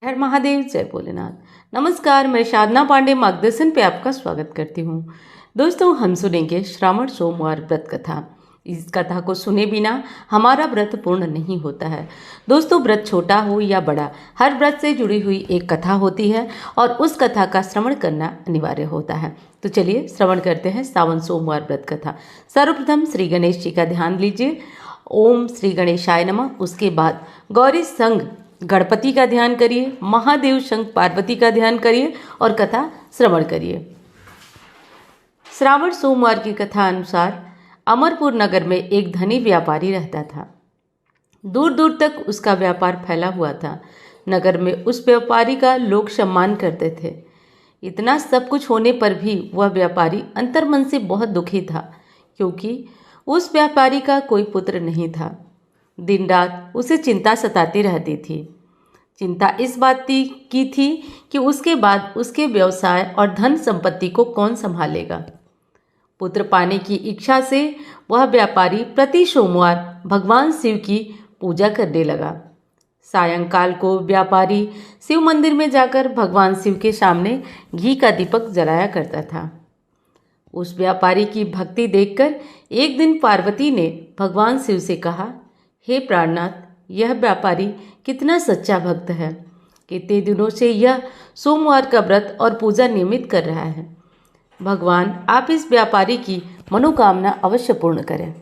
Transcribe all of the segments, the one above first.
हर महादेव, जय भोलेनाथ। नमस्कार, मैं साधना पांडे मार्गदर्शन पे आपका स्वागत करती हूँ। दोस्तों, हम सुनेंगे श्रावण सोमवार व्रत कथा। इस कथा को सुने बिना हमारा व्रत पूर्ण नहीं होता है। दोस्तों, व्रत छोटा हो या बड़ा, हर व्रत से जुड़ी हुई एक कथा होती है और उस कथा का श्रवण करना अनिवार्य होता है। तो चलिए श्रवण करते हैं श्रावण सोमवार व्रत कथा। सर्वप्रथम श्री गणेश जी का ध्यान लीजिए। ओम श्री गणेशाय नमः। उसके बाद गौरी संग गणपति का ध्यान करिए, महादेव संग पार्वती का ध्यान करिए और कथा श्रवण करिए। श्रावण सोमवार की कथा अनुसार अमरपुर नगर में एक धनी व्यापारी रहता था। दूर दूर तक उसका व्यापार फैला हुआ था। नगर में उस व्यापारी का लोग सम्मान करते थे। इतना सब कुछ होने पर भी वह व्यापारी अंतर्मन से बहुत दुखी था, क्योंकि उस व्यापारी का कोई पुत्र नहीं था। दिन रात उसे चिंता सताती रहती थी। चिंता इस बात की थी कि उसके बाद उसके व्यवसाय और धन संपत्ति को कौन संभालेगा। पुत्र पाने की इच्छा से वह व्यापारी प्रति सोमवार भगवान शिव की पूजा करने लगा। सायंकाल को व्यापारी शिव मंदिर में जाकर भगवान शिव के सामने घी का दीपक जलाया करता था। उस व्यापारी की भक्ति देखकर एक दिन पार्वती ने भगवान शिव से कहा, हे प्राणनाथ, यह व्यापारी कितना सच्चा भक्त है। कितने दिनों से यह सोमवार का व्रत और पूजा नियमित कर रहा है। भगवान, आप इस व्यापारी की मनोकामना अवश्य पूर्ण करें।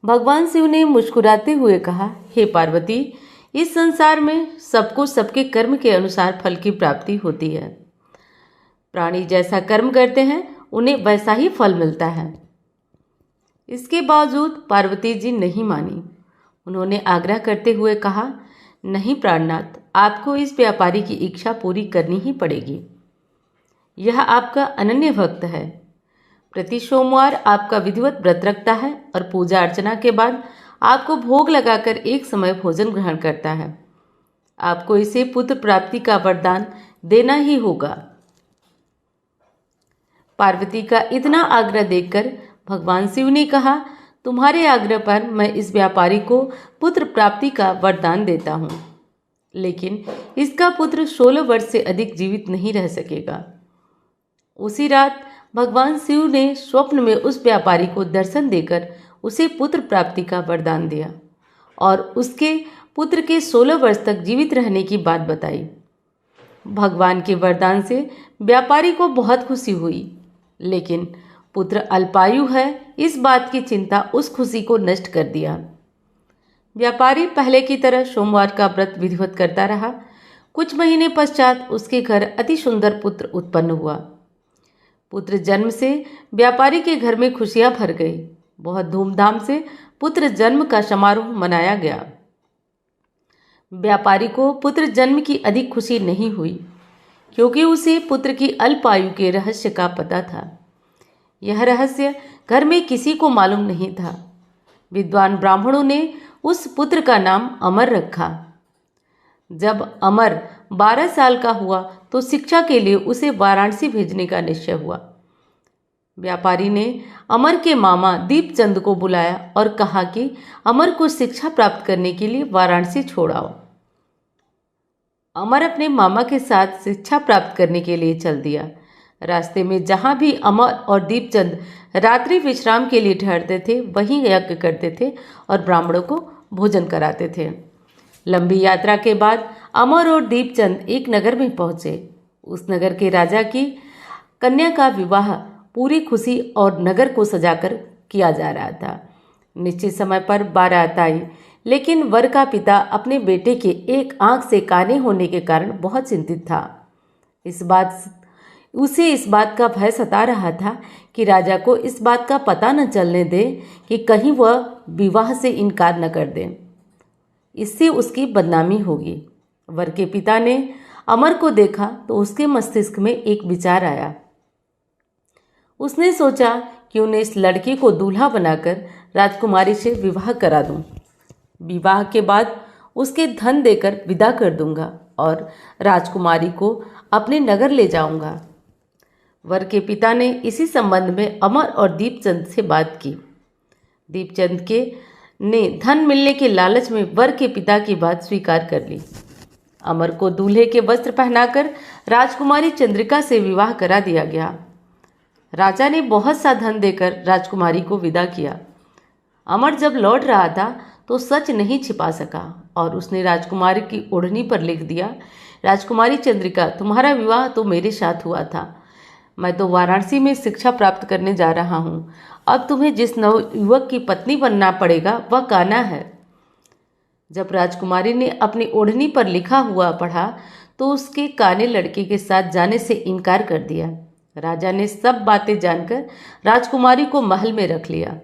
भगवान शिव ने मुस्कुराते हुए कहा, हे पार्वती, इस संसार में सबको सबके कर्म के अनुसार फल की प्राप्ति होती है। प्राणी जैसा कर्म करते हैं उन्हें वैसा ही फल मिलता है। इसके बावजूद पार्वती जी नहीं मानी। उन्होंने आग्रह करते हुए कहा, नहीं प्राणनाथ, आपको इस व्यापारी की इच्छा पूरी करनी ही पड़ेगी। यह आपका अनन्य भक्त है। प्रति सोमवार आपका विधिवत व्रत रखता है और पूजा अर्चना के बाद आपको भोग लगाकर एक समय भोजन ग्रहण करता है। आपको इसे पुत्र प्राप्ति का वरदान देना ही होगा। पार्वती का इतना आग्रह देखकर भगवान शिव ने कहा, तुम्हारे आग्रह पर मैं इस व्यापारी को पुत्र प्राप्ति का वरदान देता हूँ, लेकिन इसका पुत्र 16 वर्ष से अधिक जीवित नहीं रह सकेगा। उसी रात भगवान शिव ने स्वप्न में उस व्यापारी को दर्शन देकर उसे पुत्र प्राप्ति का वरदान दिया और उसके पुत्र के 16 वर्ष तक जीवित रहने की बात बताई। भगवान के वरदान से व्यापारी को बहुत खुशी हुई, लेकिन पुत्र अल्पायु है, इस बात की चिंता उस खुशी को नष्ट कर दिया। व्यापारी पहले की तरह सोमवार का व्रत विधिवत करता रहा। कुछ महीने पश्चात उसके घर अति सुंदर पुत्र उत्पन्न हुआ। पुत्र जन्म से व्यापारी के घर में खुशियां भर गई। बहुत धूमधाम से पुत्र जन्म का समारोह मनाया गया। व्यापारी को पुत्र जन्म की अधिक खुशी नहीं हुई, क्योंकि उसे पुत्र की अल्पायु के रहस्य का पता था। यह रहस्य घर में किसी को मालूम नहीं था। विद्वान ब्राह्मणों ने उस पुत्र का नाम अमर रखा। जब अमर 12 साल का हुआ तो शिक्षा के लिए उसे वाराणसी भेजने का निश्चय हुआ। व्यापारी ने अमर के मामा दीपचंद को बुलाया और कहा कि अमर को शिक्षा प्राप्त करने के लिए वाराणसी छोड़ाओ। अमर अपने मामा के साथ शिक्षा प्राप्त करने के लिए चल दिया। रास्ते में जहाँ भी अमर और दीपचंद रात्रि विश्राम के लिए ठहरते थे, वहीं यज्ञ करते थे और ब्राह्मणों को भोजन कराते थे। लंबी यात्रा के बाद अमर और दीपचंद एक नगर में पहुँचे। उस नगर के राजा की कन्या का विवाह पूरी खुशी और नगर को सजाकर किया जा रहा था। निश्चित समय पर बारात आई, लेकिन वर का पिता अपने बेटे के एक आंख से काने होने के कारण बहुत चिंतित था। उसे इस बात का भय सता रहा था कि राजा को इस बात का पता न चलने दे कि कहीं वह विवाह से इनकार न कर दे। इससे उसकी बदनामी होगी। वर के पिता ने अमर को देखा तो उसके मस्तिष्क में एक विचार आया। उसने सोचा कि उन्हें इस लड़के को दूल्हा बनाकर राजकुमारी से विवाह करा दूं। विवाह के बाद उसके धन देकर विदा कर दूंगा और राजकुमारी को अपने नगर ले जाऊंगा। वर के पिता ने इसी संबंध में अमर और दीपचंद से बात की। दीपचंद ने धन मिलने के लालच में वर के पिता की बात स्वीकार कर ली। अमर को दूल्हे के वस्त्र पहनाकर राजकुमारी चंद्रिका से विवाह करा दिया गया। राजा ने बहुत सा धन देकर राजकुमारी को विदा किया। अमर जब लौट रहा था तो सच नहीं छिपा सका और उसने राजकुमारी की ओढ़नी पर लिख दिया, राजकुमारी चंद्रिका, तुम्हारा विवाह तो मेरे साथ हुआ था। मैं तो वाराणसी में शिक्षा प्राप्त करने जा रहा हूँ। अब तुम्हें जिस नवयुवक की पत्नी बनना पड़ेगा वह कान्हा है। जब राजकुमारी ने अपनी ओढ़नी पर लिखा हुआ पढ़ा तो उसके काने लड़के के साथ जाने से इनकार कर दिया। राजा ने सब बातें जानकर राजकुमारी को महल में रख लिया।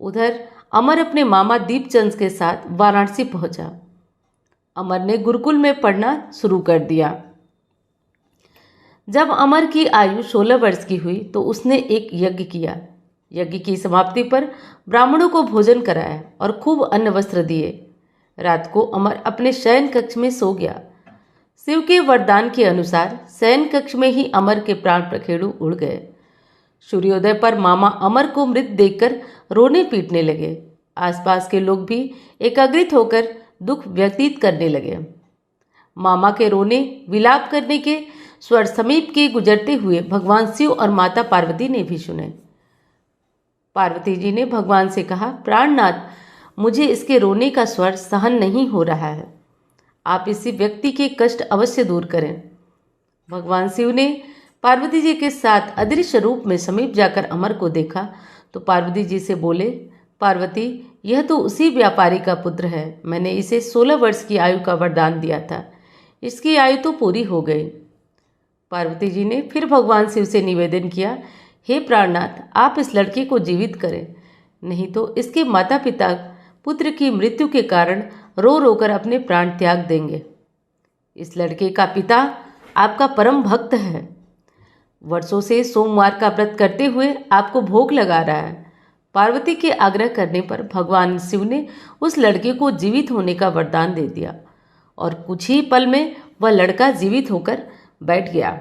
उधर अमर अपने मामा दीपचंद के साथ वाराणसी पहुंचा। अमर ने गुरुकुल में पढ़ना शुरू कर दिया। जब अमर की आयु 16 वर्ष की हुई तो उसने एक यज्ञ किया। यज्ञ की समाप्ति पर ब्राह्मणों को भोजन कराया और खूब अन्न वस्त्र दिए। रात को अमर अपने शयन कक्ष में सो गया। शिव के वरदान के अनुसार शयन कक्ष में ही अमर के प्राण पखेरु उड़ गए। सूर्योदय पर मामा अमर को मृत देखकर रोने पीटने लगे। आसपास के लोग भी एकाग्रित होकर दुख व्यतीत करने लगे। मामा के रोने विलाप करने के स्वर समीप के गुजरते हुए भगवान शिव और माता पार्वती ने भी सुने। पार्वती जी ने भगवान से कहा, प्राणनाथ, मुझे इसके रोने का स्वर सहन नहीं हो रहा है। आप इसी व्यक्ति के कष्ट अवश्य दूर करें। भगवान शिव ने पार्वती जी के साथ अदृश्य रूप में समीप जाकर अमर को देखा तो पार्वती जी से बोले, पार्वती, यह तो उसी व्यापारी का पुत्र है। मैंने इसे 16 वर्ष की आयु का वरदान दिया था। इसकी आयु तो पूरी हो गई। पार्वती जी ने फिर भगवान शिव से निवेदन किया, हे प्राणनाथ, आप इस लड़के को जीवित करें, नहीं तो इसके माता पिता पुत्र की मृत्यु के कारण रो रो कर अपने प्राण त्याग देंगे। इस लड़के का पिता आपका परम भक्त है। वर्षों से सोमवार का व्रत करते हुए आपको भोग लगा रहा है। पार्वती के आग्रह करने पर भगवान शिव ने उस लड़के को जीवित होने का वरदान दे दिया और कुछ ही पल में वह लड़का जीवित होकर बैठ गया।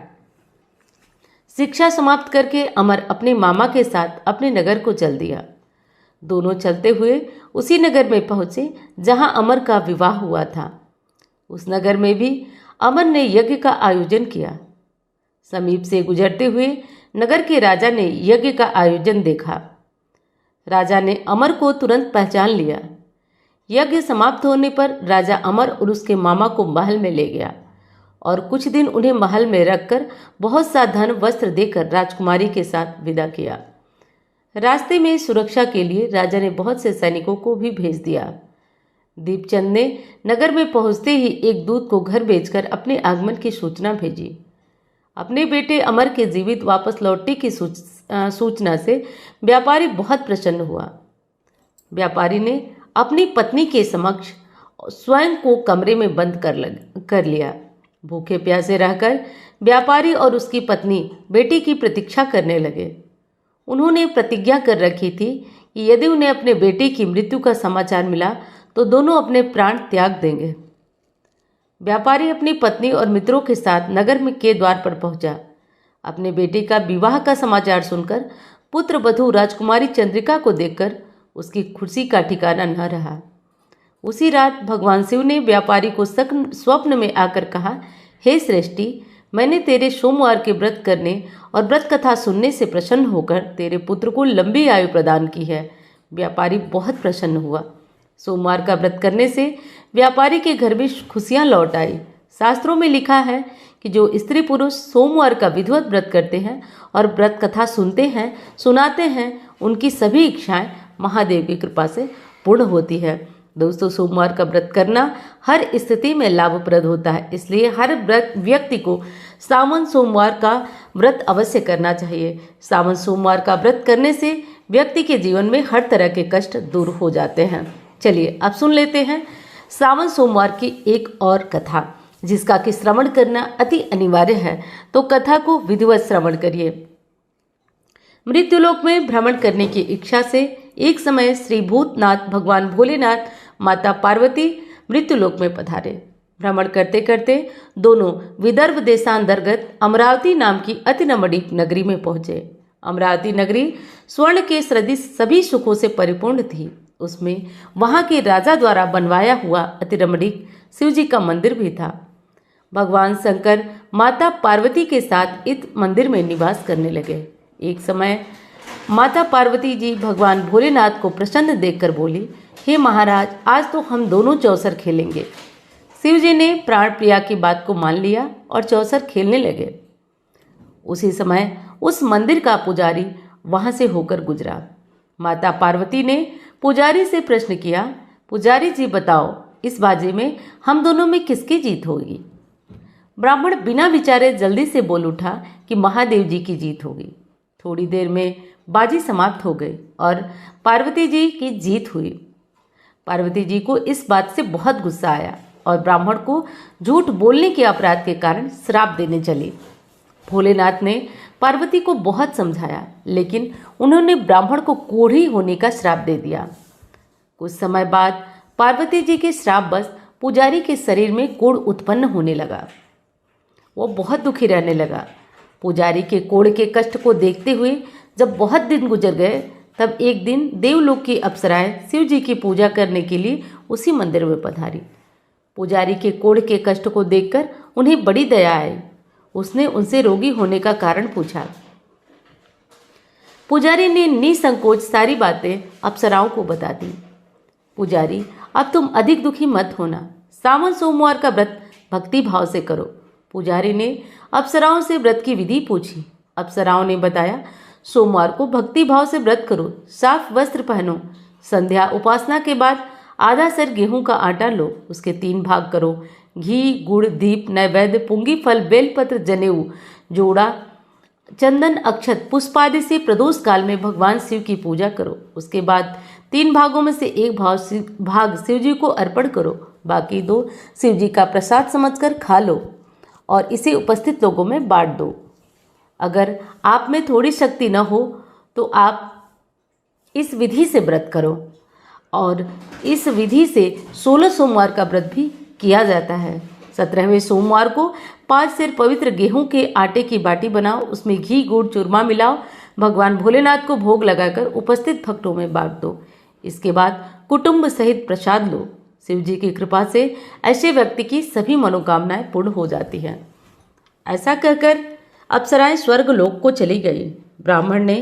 शिक्षा समाप्त करके अमर अपने मामा के साथ अपने नगर को चल दिया। दोनों चलते हुए उसी नगर में पहुंचे जहां अमर का विवाह हुआ था। उस नगर में भी अमर ने यज्ञ का आयोजन किया। समीप से गुजरते हुए नगर के राजा ने यज्ञ का आयोजन देखा। राजा ने अमर को तुरंत पहचान लिया। यज्ञ समाप्त होने पर राजा अमर और उसके मामा को महल में ले गया और कुछ दिन उन्हें महल में रखकर बहुत सा धन वस्त्र देकर राजकुमारी के साथ विदा किया। रास्ते में सुरक्षा के लिए राजा ने बहुत से सैनिकों को भी भेज दिया। दीपचंद ने नगर में पहुंचते ही एक दूत को घर भेजकर अपने आगमन की सूचना भेजी। अपने बेटे अमर के जीवित वापस लौटने की सूचना से व्यापारी बहुत प्रसन्न हुआ। व्यापारी ने अपनी पत्नी के समक्ष स्वयं को कमरे में बंद कर लिया। भूखे प्यासे रहकर व्यापारी और उसकी पत्नी बेटी की प्रतीक्षा करने लगे। उन्होंने प्रतिज्ञा कर रखी थी कि यदि उन्हें अपने बेटे की मृत्यु का समाचार मिला तो दोनों अपने प्राण त्याग देंगे। व्यापारी अपनी पत्नी और मित्रों के साथ नगर में के द्वार पर पहुंचा। अपने बेटे का विवाह का समाचार सुनकर पुत्र वधू राजकुमारी चंद्रिका को देखकर उसकी खुशी का ठिकाना न रहा। उसी रात भगवान शिव ने व्यापारी को स्वप्न में आकर कहा, हे श्रेष्ठी, मैंने तेरे सोमवार के व्रत करने और व्रत कथा सुनने से प्रसन्न होकर तेरे पुत्र को लंबी आयु प्रदान की है। व्यापारी बहुत प्रसन्न हुआ। सोमवार का व्रत करने से व्यापारी के घर में खुशियां लौट आई। शास्त्रों में लिखा है कि जो स्त्री पुरुष सोमवार का विधिवत व्रत करते हैं और व्रत कथा सुनते हैं, सुनाते हैं, उनकी सभी इच्छाएं महादेव की कृपा से पूर्ण होती है। दोस्तों, सोमवार का व्रत करना हर स्थिति में लाभप्रद होता है, इसलिए हर व्यक्ति को सावन सोमवार का व्रत अवश्य करना चाहिए। सावन सोमवार का व्रत करने से व्यक्ति के जीवन में हर तरह के कष्ट दूर हो जाते हैं। चलिए अब सुन लेते हैं सावन सोमवार की एक और कथा, जिसका कि श्रवण करना अति अनिवार्य है, तो कथा को विधिवत श्रवण करिए। मृत्युलोक में भ्रमण करने की इच्छा से एक समय श्री भूतनाथ भगवान भोलेनाथ माता पार्वती मृत्युलोक में पधारे। भ्रमण करते करते दोनों विदर्भ देशांतर्गत अमरावती नाम की अति रमणीक नगरी में पहुंचे। अमरावती नगरी स्वर्ण के सदृश सभी सुखों से परिपूर्ण थी। उसमें वहां के राजा द्वारा बनवाया हुआ अति रमणीक शिव जी का मंदिर भी था। भगवान शंकर माता पार्वती के साथ इस मंदिर में निवास करने लगे। एक समय माता पार्वती जी भगवान भोलेनाथ को प्रसन्न देखकर बोली, हे महाराज, आज तो हम दोनों चौसर खेलेंगे। शिव जी ने प्राण प्रिया की बात को मान लिया और चौसर खेलने लगे। उसी समय उस मंदिर का पुजारी वहां से होकर गुजरा। माता पार्वती ने पुजारी से प्रश्न किया, पुजारी जी बताओ, इस बाजी में हम दोनों में किसकी जीत होगी? ब्राह्मण बिना विचारे जल्दी से बोल उठा कि महादेव जी की जीत होगी। थोड़ी देर में बाजी समाप्त हो गई और पार्वती जी की जीत हुई। पार्वती जी को इस बात से बहुत गुस्सा आया और ब्राह्मण को झूठ बोलने के अपराध के कारण श्राप देने चली। भोलेनाथ ने पार्वती को बहुत समझाया, लेकिन उन्होंने ब्राह्मण को कोढ़ी होने का श्राप दे दिया। कुछ समय बाद पार्वती जी के श्रापवश पुजारी के शरीर में कोढ़ उत्पन्न होने लगा। वो बहुत दुखी रहने लगा। पुजारी के कोढ़ के कष्ट को देखते हुए जब बहुत दिन गुजर गए, तब एक दिन देवलोक की अप्सराएं शिव जी की पूजा करने के लिए उसी मंदिर में पधारी। पुजारी के कोढ़ के कष्ट को देखकर उन्हें बड़ी दया आई। उसने उनसे रोगी होने का कारण पूछा। पुजारी ने निसंकोच सारी बातें अप्सराओं को बता दी। पुजारी, अब तुम अधिक दुखी मत होना। सावन सोमवार का व्रत भक्ति भाव से करो। पुजारी ने अप्सराओं से व्रत की विधि पूछी। अप्सराओं ने बताया, सोमवार को भक्ति भाव से व्रत करो, साफ वस्त्र पहनो, संध्या उपासना के बाद आधा सर गेहूं का आटा लो, उसके 3 भाग करो, घी, गुड़, दीप, नैवेद्य, पुंगी फल, बेलपत्र, जनेऊ, जोड़ा, चंदन, अक्षत, पुष्पादि से प्रदोष काल में भगवान शिव की पूजा करो। उसके बाद 3 भागों में से 1 भाग शिव जी को अर्पण करो, बाकी 2 शिव जी का प्रसाद समझकर खा लो और इसे उपस्थित लोगों में बांट दो। अगर आप में थोड़ी शक्ति न हो तो आप इस विधि से व्रत करो। और इस विधि से 16 सोमवार का व्रत भी किया जाता है। 17वें सोमवार को 5 सेर पवित्र गेहूं के आटे की बाटी बनाओ, उसमें घी, गुड़, चूरमा मिलाओ, भगवान भोलेनाथ को भोग लगाकर उपस्थित भक्तों में बांट दो। इसके बाद कुटुंब सहित प्रसाद लो। शिव जी की कृपा से ऐसे व्यक्ति की सभी मनोकामनाएं पूर्ण हो जाती हैं। ऐसा कहकर अप्सराएं स्वर्ग लोक को चली गई। ब्राह्मण ने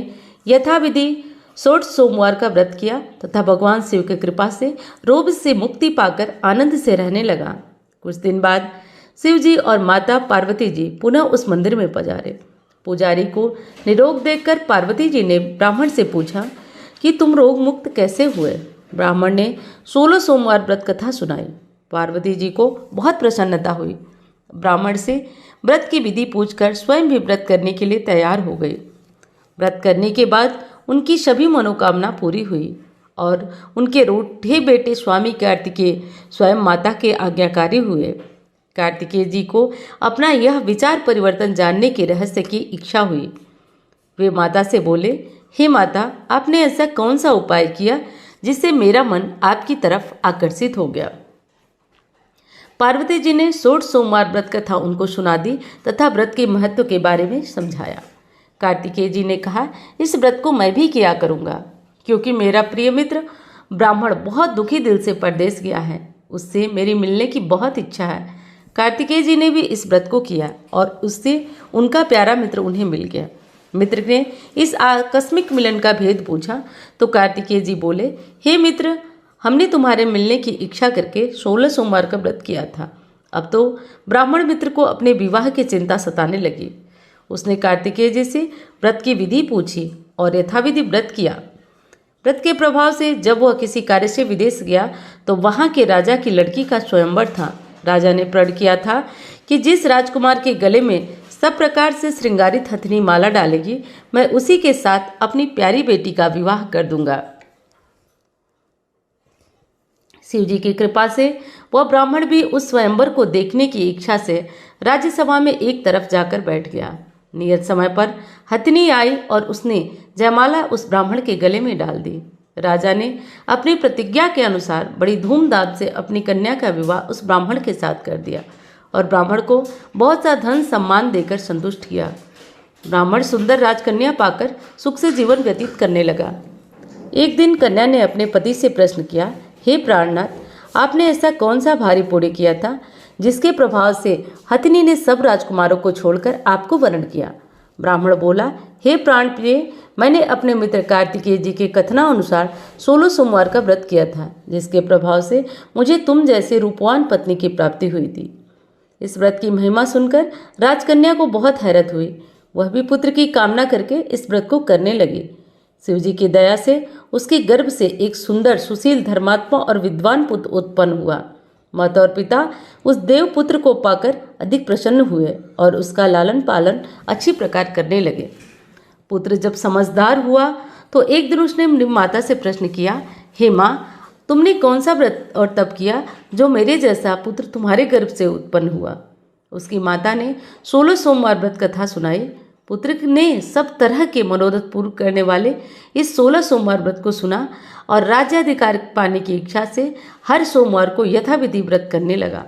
यथाविधि 16 सोमवार का व्रत किया तथा भगवान शिव की कृपा से रोग से मुक्ति पाकर आनंद से रहने लगा। कुछ दिन बाद शिव जी और माता पार्वती जी पुनः उस मंदिर में पधारे। पुजारी को निरोग देखकर पार्वती जी ने ब्राह्मण से पूछा कि तुम रोग मुक्त कैसे हुए? ब्राह्मण ने 16 सोमवार व्रत कथा सुनाई। पार्वती जी को बहुत प्रसन्नता हुई। ब्राह्मण से व्रत की विधि पूछकर स्वयं भी व्रत करने के लिए तैयार हो गई। व्रत करने के बाद उनकी सभी मनोकामना पूरी हुई और उनके रूठे बेटे स्वामी कार्तिकेय स्वयं माता के आज्ञाकारी हुए। कार्तिकेय जी को अपना यह विचार परिवर्तन जानने के रहस्य की इच्छा हुई। वे माता से बोले, हे माता, आपने ऐसा कौन सा उपाय किया जिससे मेरा मन आपकी तरफ आकर्षित हो गया? पार्वती जी ने 16 सोमवार व्रत कथा उनको सुना दी तथा व्रत के महत्व के बारे में समझाया। कार्तिकेय जी ने कहा, इस व्रत को मैं भी किया करूँगा, क्योंकि मेरा प्रिय मित्र ब्राह्मण बहुत दुखी दिल से परदेश गया है। उससे मेरी मिलने की बहुत इच्छा है। कार्तिकेय जी ने भी इस व्रत को किया और उससे उनका प्यारा मित्र उन्हें मिल गया। मित्र ने इस आकस्मिक मिलन का भेद पूछा तो कार्तिकेय जी बोले, हे मित्र, हमने तुम्हारे मिलने की इच्छा करके 16 सोमवार का व्रत किया था। अब तो ब्राह्मण मित्र को अपने विवाह की चिंता सताने लगी। उसने कार्तिकेय जी से व्रत की विधि पूछी और यथाविधि व्रत किया। व्रत के प्रभाव से जब वह किसी कार्य से विदेश गया तो वहाँ के राजा की लड़की का स्वयंवर था। राजा ने प्रण किया था कि जिस राजकुमार के गले में सब प्रकार से श्रृंगारित हथनी माला डालेगी, मैं उसी के साथ अपनी प्यारी बेटी का विवाह कर दूंगा। शिव जी की कृपा से वह ब्राह्मण भी उस स्वयंवर को देखने की इच्छा से राज्यसभा में एक तरफ जाकर बैठ गया। नियत समय पर हथनी आई और उसने जयमाला उस ब्राह्मण के गले में डाल दी। राजा ने अपनी प्रतिज्ञा के अनुसार बड़ी धूमधाम से अपनी कन्या का विवाह उस ब्राह्मण के साथ कर दिया और ब्राह्मण को बहुत सा धन सम्मान देकर संतुष्ट किया। ब्राह्मण सुंदर राजकन्या पाकर सुख से जीवन व्यतीत करने लगा। एक दिन कन्या ने अपने पति से प्रश्न किया, हे प्राणनाथ, आपने ऐसा कौन सा भारी पुण्य किया था जिसके प्रभाव से हथिनी ने सब राजकुमारों को छोड़कर आपको वरण किया? ब्राह्मण बोला, हे प्राण प्रिय, मैंने अपने मित्र कार्तिकेय जी के कथनानुसार 16 सोमवार का व्रत किया था, जिसके प्रभाव से मुझे तुम जैसे रूपवान पत्नी की प्राप्ति हुई थी। इस व्रत की महिमा सुनकर राजकन्या को बहुत हैरत हुई। वह भी पुत्र की कामना करके इस व्रत को करने लगी। शिवजी की दया से उसके गर्भ से एक सुंदर, सुशील, धर्मात्मा और विद्वान पुत्र उत्पन्न हुआ। माता और पिता उस देव पुत्र को पाकर अधिक प्रसन्न हुए और उसका लालन पालन अच्छी प्रकार करने लगे। पुत्र जब समझदार हुआ तो एक दिन उसने माता से प्रश्न किया, हे माँ, तुमने कौन सा व्रत और तप किया जो मेरे जैसा पुत्र तुम्हारे गर्भ से उत्पन्न हुआ? उसकी माता ने 16 सोमवार व्रत कथा सुनाई। पुत्र ने सब तरह के मनोरथ पूर्ण करने वाले इस 16 सोमवार व्रत को सुना और राज्याधिकार पाने की इच्छा से हर सोमवार को यथाविधि व्रत करने लगा।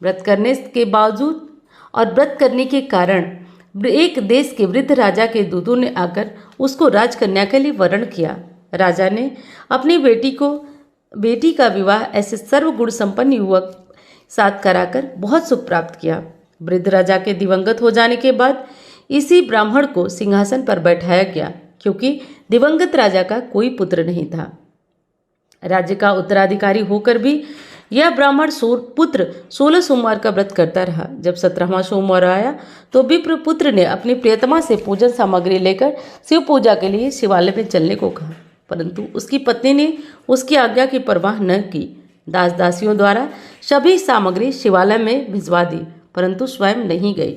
व्रत करने के बावजूद और व्रत करने के कारण एक देश के वृद्ध राजा के दूतों ने आकर उसको राजकन्या के लिए वरण किया। राजा ने अपनी बेटी का विवाह ऐसे सर्वगुण संपन्न युवक साथ कराकर बहुत सुख प्राप्त किया। वृद्ध राजा के दिवंगत हो जाने के बाद इसी ब्राह्मण को सिंहासन पर बैठाया गया, क्योंकि दिवंगत राजा का कोई पुत्र नहीं था। राज्य का उत्तराधिकारी होकर भी यह ब्राह्मण पुत्र 16 सोमवार का व्रत करता रहा। जब 17वां सोमवार आया तो विप्र पुत्र ने अपनी प्रियतमा से पूजन सामग्री लेकर शिव पूजा के लिए शिवालय में चलने को कहा, परंतु उसकी पत्नी ने उसकी आज्ञा की परवाह न की। दास दासियों द्वारा सभी सामग्री शिवालय में भिजवा दी, परंतु स्वयं नहीं गई।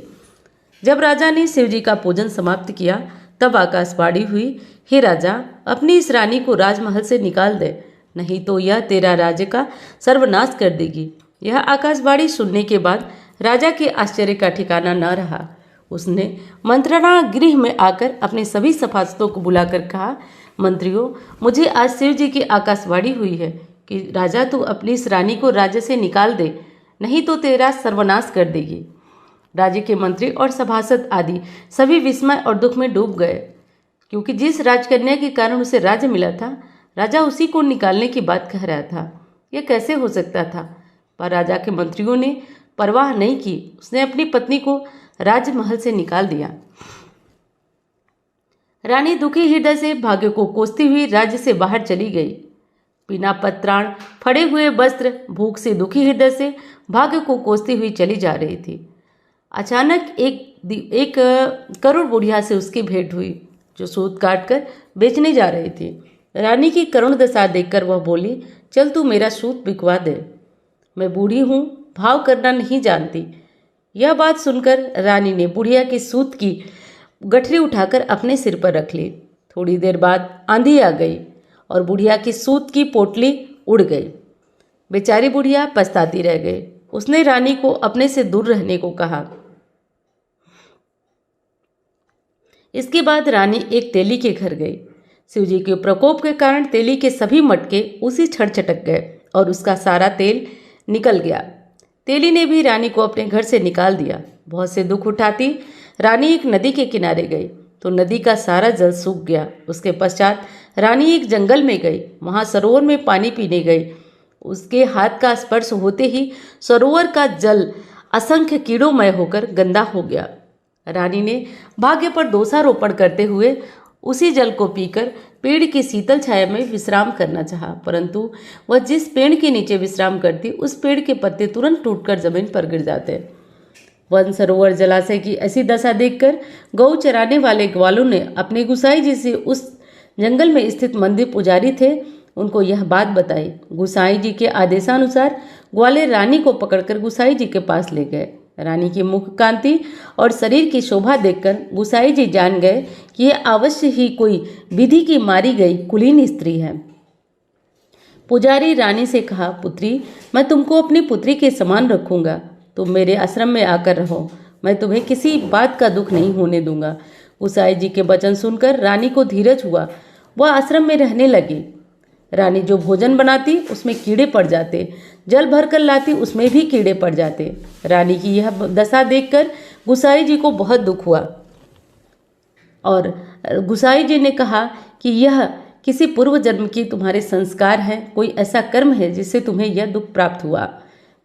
जब राजा ने शिवजी का पूजन समाप्त किया तब आकाशवाणी हुई, हे राजा, अपनी इस रानी को राजमहल से निकाल दे, नहीं तो यह तेरा राज्य का सर्वनाश कर देगी। यह आकाशवाणी सुनने के बाद राजा के आश्चर्य का ठिकाना न रहा। उसने मंत्रणा गृह में आकर अपने सभी सभासदों को बुलाकर कहा, मंत्रियों, मुझे आज शिव जी की आकाशवाणी हुई है कि राजा तू अपनी इस रानी को राज्य से निकाल दे, नहीं तो तेरा सर्वनाश कर देगी। राज्य के मंत्री और सभासद आदि सभी विस्मय और दुख में डूब गए, क्योंकि जिस राजकन्या के कारण उसे राज्य मिला था, राजा उसी को निकालने की बात कह रहा था। यह कैसे हो सकता था? पर राजा के मंत्रियों ने परवाह नहीं की। उसने अपनी पत्नी को राजमहल से निकाल दिया। रानी दुखी हृदय से भाग्य को कोसती हुई राज्य से बाहर चली गई। बिना पत्राण, फड़े हुए वस्त्र, भूख से दुखी हृदय से भाग्य को कोसती हुई चली जा रही थी। अचानक एक करुण बुढ़िया से उसकी भेंट हुई, जो सूत काट कर बेचने जा रही थी। रानी की करुण दशा देखकर वह बोली, चल तू मेरा सूत बिकवा दे, मैं बूढ़ी हूँ, भाव करना नहीं जानती। यह बात सुनकर रानी ने बुढ़िया की सूत की गठरी उठाकर अपने सिर पर रख ली। थोड़ी देर बाद आंधी आ गई और बुढ़िया की सूत की पोटली उड़ गई। बेचारी बुढ़िया पछताती रह गई। उसने रानी को अपने से दूर रहने को कहा। इसके बाद रानी एक तेली के घर गई। शिवजी के प्रकोप के कारण तेली के सभी मटके उसी क्षण चटक गए और उसका सारा तेल निकल गया। तेली ने भी रानी को अपने घर से निकाल दिया। बहुत से दुख उठाती रानी एक नदी के किनारे गई तो नदी का सारा जल सूख गया। उसके पश्चात रानी एक जंगल में गई, वहां सरोवर में पानी पीने गई। उसके हाथ का स्पर्श होते ही सरोवर का जल असंख्य कीड़ोंमय होकर गंदा हो गया। रानी ने भाग्य पर दोषारोपण करते हुए उसी जल को पीकर पेड़ की शीतल छाया में विश्राम करना चाहा, परंतु वह जिस पेड़ के नीचे विश्राम करती उस पेड़ के पत्ते तुरंत टूटकर जमीन पर गिर जाते। वन सरोवर जलाशय की ऐसी दशा देखकर गौ चराने वाले ग्वालों ने अपने गुसाई जी से उस जंगल में स्थित मंदिर पुजारी थे उनको यह बात बताई। गुसाई जी के आदेशानुसार ग्वाले रानी को पकड़कर गुसाई जी के पास ले गए। रानी की मुख कांति और शरीर की शोभा देखकर गुसाई जी जान गए कि यह अवश्य ही कोई विधि की मारी गई कुलीन स्त्री है। पुजारी रानी से कहा, पुत्री, मैं तुमको अपनी पुत्री के समान रखूंगा, तुम मेरे आश्रम में आकर रहो, मैं तुम्हें किसी बात का दुख नहीं होने दूंगा। गुसाई जी के वचन सुनकर रानी को धीरज हुआ। वह आश्रम में रहने लगी। रानी जो भोजन बनाती उसमें कीड़े पड़ जाते, जल भरकर लाती उसमें भी कीड़े पड़ जाते। रानी की यह दशा देखकर गुसाई जी को बहुत दुख हुआ और गुसाई जी ने कहा कि यह किसी पूर्व जन्म की तुम्हारे संस्कार हैं, कोई ऐसा कर्म है जिससे तुम्हें यह दुख प्राप्त हुआ।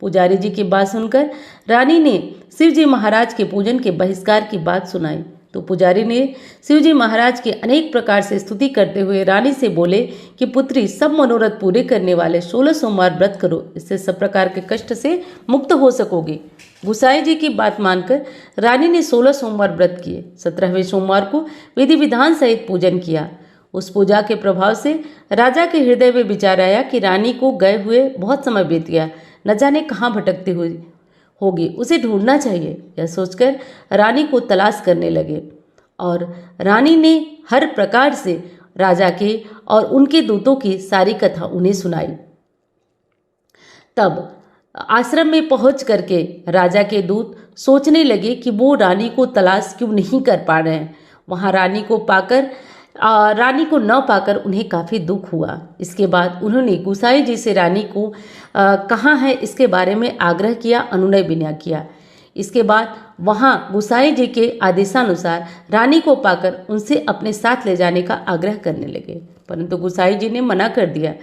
पुजारी जी की बात सुनकर रानी ने शिव जी महाराज के पूजन के बहिष्कार की बात सुनाई तो पुजारी ने शिव जी महाराज की अनेक प्रकार से स्तुति करते हुए रानी से बोले कि पुत्री, सब मनोरथ पूरे करने वाले 16 सोमवार व्रत करो, इससे सब प्रकार के कष्ट से मुक्त हो सकोगे। गुसाई जी की बात मानकर रानी ने 16 सोमवार व्रत किए। 17वें सोमवार को विधि विधान सहित पूजन किया। उस पूजा के प्रभाव से राजा के हृदय में विचार आया कि रानी को गए हुए बहुत समय बीत गया, न जाने कहाँ भटकती हुई होगी, उसे ढूंढना चाहिए। यह सोचकर रानी को तलाश करने लगे और रानी ने हर प्रकार से राजा के और उनके दूतों की सारी कथा उन्हें सुनाई। तब आश्रम में पहुंच करके राजा के दूत सोचने लगे कि वो रानी को तलाश क्यों नहीं कर पा रहे हैं। वहाँ रानी को न पाकर उन्हें काफ़ी दुख हुआ। इसके बाद उन्होंने गुसाई जी से रानी को कहाँ है इसके बारे में आग्रह किया, अनुनय विनय किया। इसके बाद वहाँ गुसाई जी के आदेशानुसार रानी को पाकर उनसे अपने साथ ले जाने का आग्रह करने लगे, परंतु गुसाई जी ने मना कर दिया।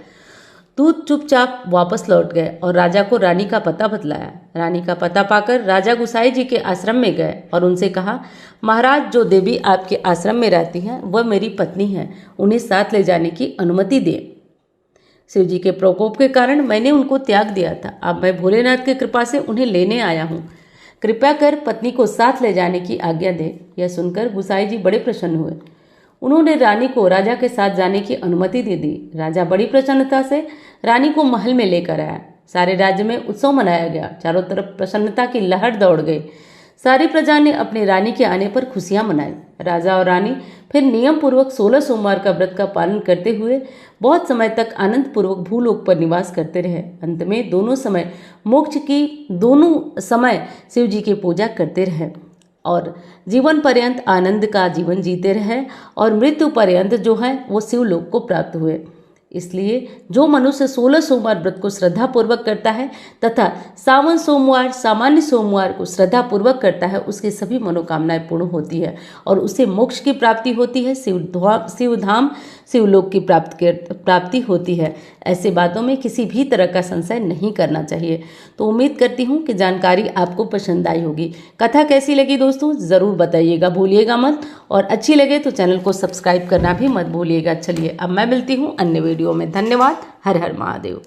दूत चुपचाप वापस लौट गए और राजा को रानी का पता बतलाया। रानी का पता पाकर राजा गुसाई जी के आश्रम में गए और उनसे कहा, महाराज, जो देवी आपके आश्रम में रहती हैं वह मेरी पत्नी है, उन्हें साथ ले जाने की अनुमति दें। शिव जी के प्रकोप के कारण मैंने उनको त्याग दिया था, अब मैं भोलेनाथ की कृपा से उन्हें लेने आया हूँ। कृपया कर पत्नी को साथ ले जाने की आज्ञा दे। यह सुनकर गुसाई जी बड़े प्रसन्न हुए। उन्होंने रानी को राजा के साथ जाने की अनुमति दे दी। राजा बड़ी प्रसन्नता से रानी को महल में लेकर आया। सारे राज्य में उत्सव मनाया गया। चारों तरफ प्रसन्नता की लहर दौड़ गई। सारी प्रजा ने अपनी रानी के आने पर खुशियां मनाई। राजा और रानी फिर नियम पूर्वक 16 सोमवार का व्रत का पालन करते हुए बहुत समय तक आनंद पूर्वक भूलोक पर निवास करते रहे। अंत में दोनों समय शिव जी की पूजा करते रहे और जीवन पर्यंत आनंद का जीवन जीते रहे और मृत्यु पर्यंत जो है वो शिवलोक को प्राप्त हुए। इसलिए जो मनुष्य 16 सोमवार व्रत को श्रद्धा पूर्वक करता है तथा सावन सोमवार, सामान्य सोमवार को श्रद्धा पूर्वक करता है, उसकी सभी मनोकामनाएं पूर्ण होती है और उसे मोक्ष की प्राप्ति होती है, शिवधाम शिवलोक की प्राप्ति होती है। ऐसे बातों में किसी भी तरह का संशय नहीं करना चाहिए। तो उम्मीद करती हूँ कि जानकारी आपको पसंद आई होगी। कथा कैसी लगी दोस्तों ज़रूर बताइएगा, भूलिएगा मत, और अच्छी लगे तो चैनल को सब्सक्राइब करना भी मत भूलिएगा। चलिए अब मैं मिलती हूँ अन्य वीडियो में। धन्यवाद। हर हर महादेव।